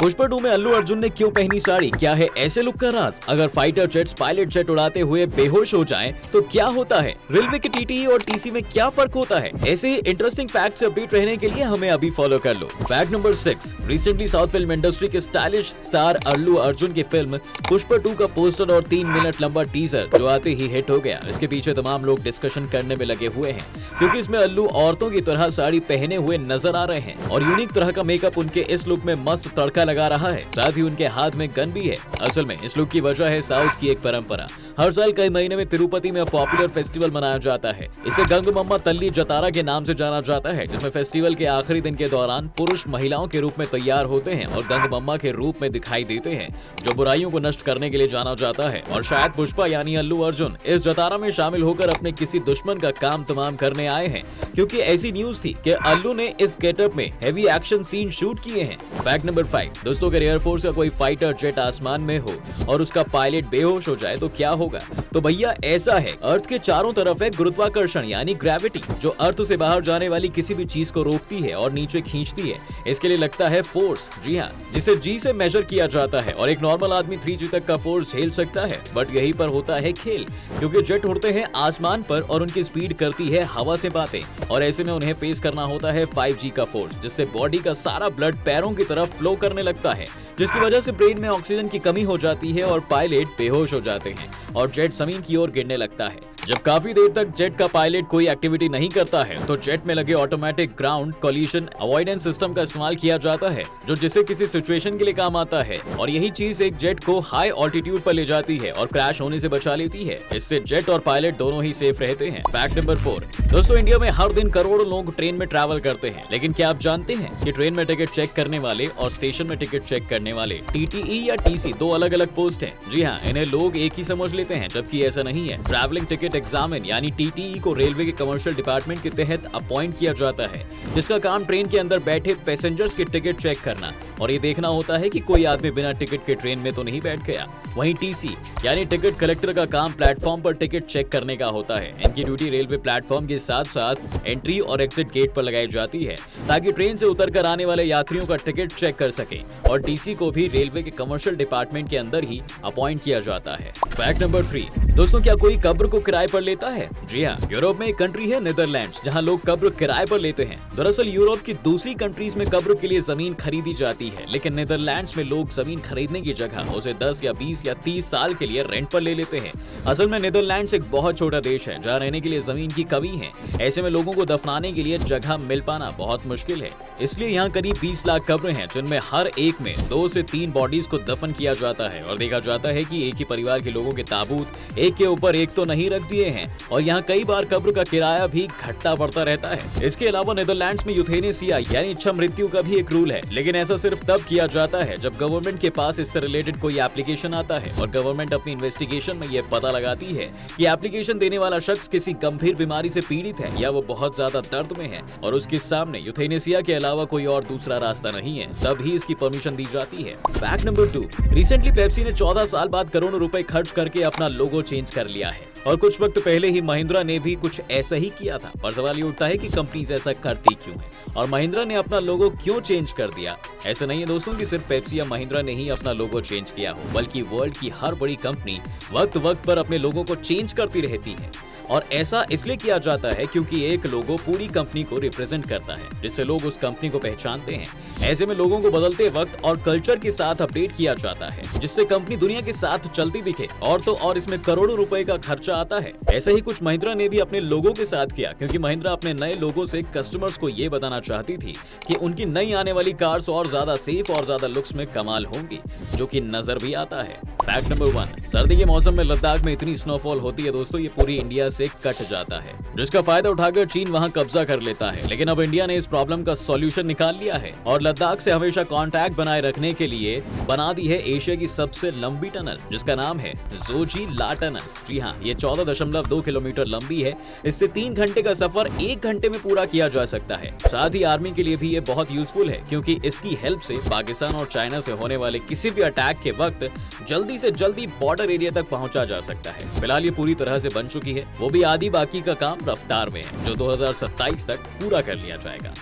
पुष्पा 2 में अल्लू अर्जुन ने क्यों पहनी साड़ी, क्या है ऐसे लुक का राज? अगर फाइटर जेट्स पायलट जेट उड़ाते हुए बेहोश हो जाएं, तो क्या होता है? रेलवे के टीटीई और टीसी में क्या फर्क होता है? ऐसे ही इंटरेस्टिंग फैक्ट से अपडेट रहने के लिए हमें अभी फॉलो कर लो। Fact number 6, recently south film industry के स्टाइलिश स्टार अल्लू अर्जुन की फिल्म पुष्पा 2 का पोस्टर और 3 मिनट लंबा टीजर जो आते ही हिट हो गया। इसके पीछे तमाम लोग डिस्कशन करने में लगे हुए हैं, क्योंकि इसमें अल्लू औरतों की तरह साड़ी पहने हुए नजर आ रहे हैं और यूनिक तरह का मेकअप उनके इस लुक में मस्त तड़का लगा रहा है। साथ ही उनके हाथ में गन भी है। असल में इस लुक की वजह है साउथ की एक परंपरा। हर साल कई महीने में तिरुपति में पॉपुलर फेस्टिवल मनाया जाता है। इसे गंगमम्मा तल्ली जतारा के नाम से जाना जाता है, जिसमें फेस्टिवल के आखिरी दिन के दौरान पुरुष महिलाओं के रूप में तैयार होते हैं और गंगमम्मा के रूप में दिखाई देते हैं, जो बुराइयों को नष्ट करने के लिए जाना जाता है। और शायद पुष्पा यानी अल्लू अर्जुन इस जतारा में शामिल होकर अपने किसी दुश्मन का काम तमाम करने आए हैं, क्योंकि ऐसी न्यूज थी कि अल्लू ने इस गेटअप में हेवी एक्शन सीन शूट किए हैं। फैक्ट नंबर 5, दोस्तों अगर एयरफोर्स का कोई फाइटर जेट आसमान में हो और उसका पायलट बेहोश हो जाए तो क्या होगा? तो भैया ऐसा है, अर्थ के चारों तरफ है गुरुत्वाकर्षण यानी ग्रेविटी, जो अर्थ से बाहर जाने वाली किसी भी चीज को रोकती है और नीचे खींचती है। इसके लिए लगता है फोर्स, जी हाँ, जिसे जी से मेजर किया जाता है। और एक नॉर्मल आदमी 3G तक का फोर्स झेल सकता है, बट यहीं पर होता है खेल, क्योंकि जेट उड़ते हैं आसमान पर और उनकी स्पीड करती है हवा से बातें, और ऐसे में उन्हें फेस करना होता है 5G का फोर्स, जिससे बॉडी का सारा ब्लड पैरों की तरफ फ्लो करने लगता है, जिसकी वजह से ब्रेन में ऑक्सीजन की कमी हो जाती है और पायलट बेहोश हो जाते हैं और जेट जमीन की ओर गिरने लगता है। जब काफी देर तक जेट का पायलट कोई एक्टिविटी नहीं करता है, तो जेट में लगे automatic ground collision avoidance system का इस्तेमाल किया जाता है, जो जिसे किसी सिचुएशन के लिए काम आता है। और यही चीज एक जेट को हाई ऑल्टीट्यूड पर ले जाती है और क्रैश होने से बचा लेती है। इससे जेट और पायलट दोनों ही सेफ रहते हैं। फैक्ट नंबर 4, दोस्तों इंडिया में हर दिन करोड़ों लोग ट्रेन में ट्रैवल करते हैं, लेकिन क्या आप जानते हैं कि ट्रेन में टिकट चेक करने वाले और स्टेशन में टिकट चेक करने वाले टीटीई या टीसी दो अलग अलग पोस्ट हैं। जी हाँ, इन्हें लोग एक ही समझ लेते हैं, जबकि ऐसा नहीं है। ट्रैवलिंग टिकट एग्जामिन यानी टीटीई को रेलवे के कमर्शियल डिपार्टमेंट के तहत अपॉइंट किया जाता है, जिसका काम ट्रेन के अंदर बैठे पैसेंजर्स के टिकट चेक करना और ये देखना होता है कि कोई आदमी बिना टिकट के ट्रेन में तो नहीं बैठ गया। वहीं टीसी यानी टिकट कलेक्टर का काम प्लेटफॉर्म पर टिकट चेक करने का होता है। इनकी ड्यूटी रेलवे प्लेटफॉर्म के साथ साथ एंट्री और एग्जिट गेट पर लगाई जाती है, ताकि ट्रेन से उतरकर आने वाले यात्रियों का टिकट चेक कर सके। और टीसी को भी रेलवे के कमर्शियल डिपार्टमेंट के अंदर ही अपॉइंट किया जाता है। फैक्ट नंबर 3, दोस्तों क्या कोई कब्र को किराए पर लेता है? जी हाँ, यूरोप में एक कंट्री है नीदरलैंड्स, जहाँ लोग कब्र किराए पर लेते हैं। दरअसल यूरोप की दूसरी कंट्रीज में कब्र के लिए जमीन खरीदी जाती है, लेकिन नीदरलैंड्स में लोग जमीन खरीदने की जगह उसे 10 या 20 या 30 साल के लिए रेंट पर ले लेते हैं। असल में नीदरलैंड्स एक बहुत छोटा देश है, जहाँ रहने के लिए जमीन की कमी है। ऐसे में लोगों को दफनाने के लिए जगह मिल पाना बहुत मुश्किल है, इसलिए यहाँ करीब 20 लाख कब्रें हैं, जिनमें हर एक में 2 से 3 बॉडीज को दफन किया जाता है। और देखा जाता है कि एक ही परिवार के लोगों के ताबूत एक के ऊपर एक तो नहीं रख दिए हैं, और यहाँ कई बार कब्र का किराया भी घटता बढ़ता रहता है। इसके अलावा नीदरलैंड्स में यूथेनेसिया यानी इच्छा मृत्यु का भी एक रूल है, लेकिन ऐसा सिर्फ तब किया जाता है जब गवर्नमेंट के पास इससे रिलेटेड कोई एप्लीकेशन आता है और गवर्नमेंट अपनी इन्वेस्टिगेशन में यह पता लगाती है कि एप्लीकेशन देने वाला शख्स किसी गंभीर बीमारी से पीड़ित है या वो बहुत ज्यादा दर्द में है और उसके सामने यूथेनेसिया के अलावा कोई और दूसरा रास्ता नहीं है, तब ही इसकी परमिशन दी जाती है। फैक्ट नंबर 2, रिसेंटली पेप्सी ने 14 साल बाद करोड़ों रुपए खर्च करके अपना लोगो चेंज कर लिया है, और कुछ वक्त पहले ही महिंद्रा ने भी कुछ ऐसा ही किया था। पर सवाल ये उठता है कि कंपनीज ऐसा करती क्यों है और महिंद्रा ने अपना लोगो क्यों चेंज कर दिया? ऐसा नहीं है दोस्तों कि सिर्फ पेप्सी या महिंद्रा ने ही अपना लोगो चेंज किया हो, बल्कि वर्ल्ड की हर बड़ी कंपनी वक्त वक्त पर अपने लोगों को चेंज करती रहती है। और ऐसा इसलिए किया जाता है क्योंकि एक लोगो पूरी कंपनी को रिप्रेजेंट करता है, जिससे लोग उस कंपनी को पहचानते हैं। ऐसे में लोगों को बदलते वक्त और कल्चर के साथ अपडेट किया जाता है, जिससे कंपनी दुनिया के साथ चलती दिखे। और तो और इसमें करोड़ों रुपए का खर्चा आता है। ऐसे ही कुछ महिंद्रा ने भी अपने लोगों के साथ किया, क्योंकि महिंद्रा अपने नए लोगों से कस्टमर्स को ये बताना चाहती थी कि उनकी नई आने वाली कार्स और ज्यादा सेफ और ज्यादा लुक्स में कमाल होंगी, जो कि नजर भी आता है। फैक्ट नंबर 1, सर्दी के मौसम में लद्दाख में इतनी स्नोफॉल होती है दोस्तों, ये पूरी इंडिया से कट जाता है, जिसका फायदा उठाकर चीन वहां कब्जा कर लेता है। लेकिन अब इंडिया ने इस प्रॉब्लम का सॉल्यूशन निकाल लिया है और लद्दाख से हमेशा कांटेक्ट बनाए रखने के लिए बना दी है एशिया की सबसे लंबी टनल, जिसका नाम है जोजी ला टनल। जी हाँ, ये 14.2 किलोमीटर लंबी है। इससे 3 घंटे का सफर 1 घंटे में पूरा किया जा सकता है। साथ ही आर्मी के लिए भी ये बहुत यूजफुल है, क्योंकि इसकी हेल्प से पाकिस्तान और चाइना से होने वाले किसी भी अटैक के वक्त जल्दी से जल्दी बॉर्डर एरिया तक पहुंचा जा सकता है। फिलहाल ये पूरी तरह से बन चुकी है, वो भी आधी, बाकी का काम रफ्तार में है, जो 2027 तक पूरा कर लिया जाएगा।